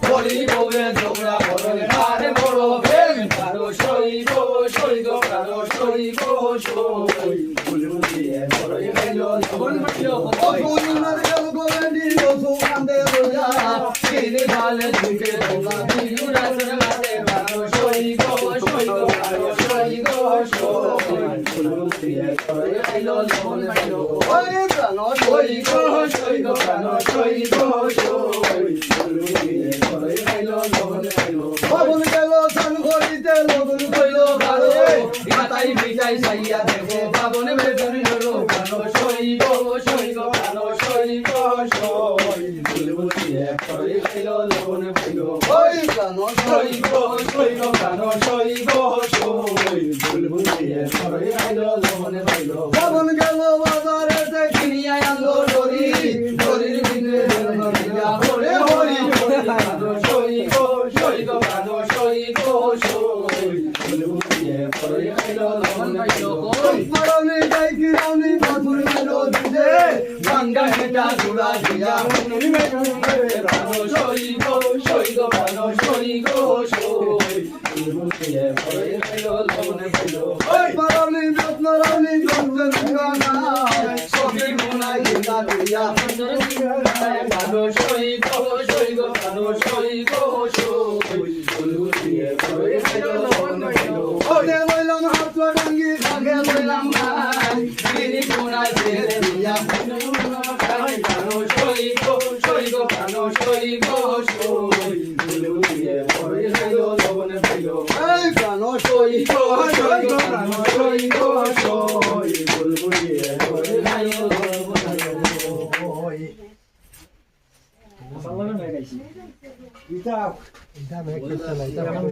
হরি বউয়ে ঝগড়া করল কারে বড় বেল কারো সইব সইব কারো সইব সই বুলবুলিয়ে বড়ই হইল লবণ মাটিল অসুনার গেল গোলেন্ডি রসু কান্দে রোজা তিনি গালে ঝুঁকে তোলা দিলু রাসের মাঝে কারো সইব সইব কারো সইব সই বুলবুলিয়ে বড়ই হইল লবণ মাটিল ওই প্রাণ সইব সইব কারো সইব সই বুলবুলিয়ে বড়ই হইল লবণ মাটিল বাবুল গেল সান করিতে লগন কইল কারো কারো বিমাতাই বিজাই সাইয়া দেখো বাবন বেদন হলো কানো সইব সইব কানো সইব সই বুলবুলিয়ে পড়ে গেল লবণ হইল ওই প্রাণ সইব সইব কানো সইব সই বুলবুলিয়ে পড়ে গেল লবণ হইল বাবুল গেল বাজারেতে কিনিয়া আনলো দড়ি দড়ির বিনে দিয়া পড়ে হরি কানো সইব সইব কানো সইব সই বুলবুলিয়ে পড়ে গেল লবণ হইল মারানি গাইকি রানি মধুর মেলো দিতে গঙ্গা হেটা জুড়া দিয়া মুনি মেঘে কানো সইব সইব কানো সইব সই বুলবুলিয়ে পড়ে গেল লবণ হইল মারানি রত্নরানি গঞ্জন গানা সখী মোনাই গিলা দিয়া কানো সইব সইব কানো সইব সই বুলবুলিয়ে পড়ে গেল লবণ হইল ওরে বললাম হাত ডাঙ্গি আগে বললাম ভাই তিনি মোনাই ছেড়ে দিয়া কানো সইব সইব কানো সইব সই বুলবুলিয়ে পড়ে গেল লবণ হইল এই প্রাণ সইব সইব কানো সইব সই বুলবুলিয়ে পড়ে গেল লবণ হইল এটা এটা মেক করতে নাই